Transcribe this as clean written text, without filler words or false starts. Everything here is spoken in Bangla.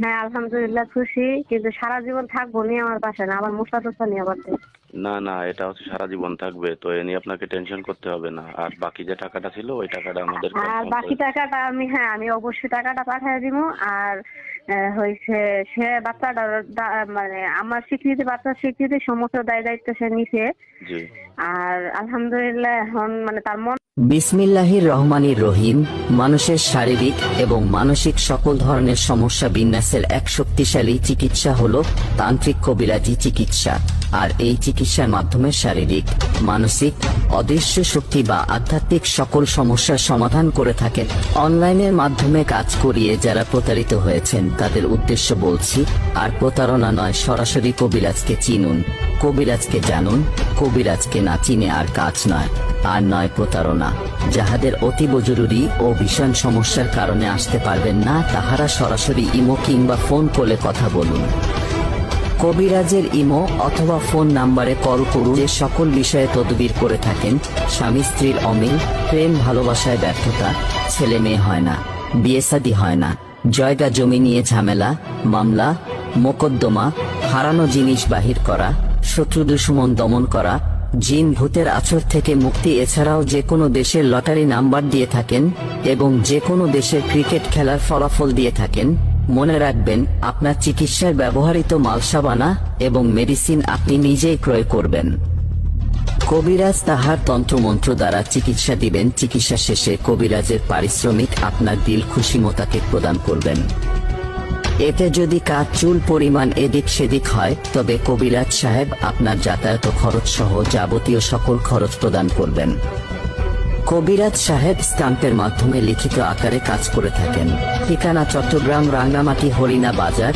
হ্যাঁ আলহামদুলিল্লাহ খুশি, কিন্তু সারা জীবন থাকবো নি আমার বাসায় না, আবার মশলা টসলা নিয়ে আবার দেয়। না না, এটা হচ্ছে সারা জীবন থাকবে, তো এ নিয়ে আপনাকে টেনশন করতে হবে না। আর বাকি যে টাকাটা ছিল ওই টাকাটা আমাদের আর কনফার্ম বাকি করে। টাকাটা আমি অবশ্যই টাকাটা পাঠিয়ে দিব। আর হয়েছে সে বাচ্চাটার মানে আমার স্বীকৃতি, বাচ্চার স্বীকৃতি সমস্ত দায় দায়িত্ব সে নিছে। জি। আর আলহামদুলিল্লাহ এখন মানে তার মন। বিসমিল্লাহির রহমানির রহিম। মানুষের শারীরিক এবং মানসিক সকল ধরনের সমস্যা বিন্যাসের এক শক্তিশালী চিকিৎসা হলো তান্ত্রিক কবিরাজি চিকিৎসা। আর এই চিকিৎসার মাধ্যমে শারীরিক, মানসিক, অদৃশ্য শক্তি বা আধ্যাত্মিক সকল সমস্যার সমাধান করে থাকেন। অনলাইনের মাধ্যমে কাজ করিয়ে যারা প্রতারিত হয়েছেন তাদের উদ্দেশ্য বলছি, আর প্রতারণা নয়, সরাসরি কবিরাজকে চিনুন, কবিরাজকে জানুন। কবিরাজকে না চিনে আর কাজ নয়, আর নয় প্রতারণা। যাহাদের অতীব জরুরি ও ভীষণ সমস্যার কারণে আসতে পারবেন না, তাহারা সরাসরি ইমো কিংবা ফোন কলে কথা বলুন। কবিরাজের ইমো অথবা ফোন নাম্বারে কল করুন। যে সকল বিষয়ে তদবির করে থাকেন: স্বামী স্ত্রীর অমিল, প্রেম ভালোবাসায় ব্যর্থতা, ছেলে মেয়ে হয় না, বিয়ে শাদী হয় না, জায়গা জমি নিয়ে ঝামেলা, মামলা মোকদ্দমা, হারানো জিনিস বাহির করা, শত্রু দুশমন দমন করা, জিন ভূতের আছর থেকে মুক্তি। এছাড়াও যে কোনো দেশের লটারি নাম্বার দিয়ে থাকেন এবং যে কোনো দেশের ক্রিকেট খেলার ফলাফল দিয়ে থাকেন। মনে রাখবেন, আপনার চিকিৎসার ব্যবহৃত মালসাবানা এবং মেডিসিন আপনি নিজেই ক্রয় করবেন। কবিরাজ তাহার তন্ত্রমন্ত্র দ্বারা চিকিৎসা দিবেন। চিকিৎসা শেষে কবিরাজের পারিশ্রমিক আপনার দিল খুশি মোতাবেক প্রদান করবেন। এতে যদি কাজ চুল পরিমাণ এদিক সেদিক হয়, তবে কবিরাজ সাহেব আপনার যাতায়াত খরচ সহ যাবতীয় সকল খরচ প্রদান করবেন। কবিরাজ সাহেব স্টাম্পের মাধ্যমে লিখিত আকারে কাজ করে থাকেন। ঠিকানা: চট্টগ্রাম রাঙ্গামাটি হরিণা বাজার,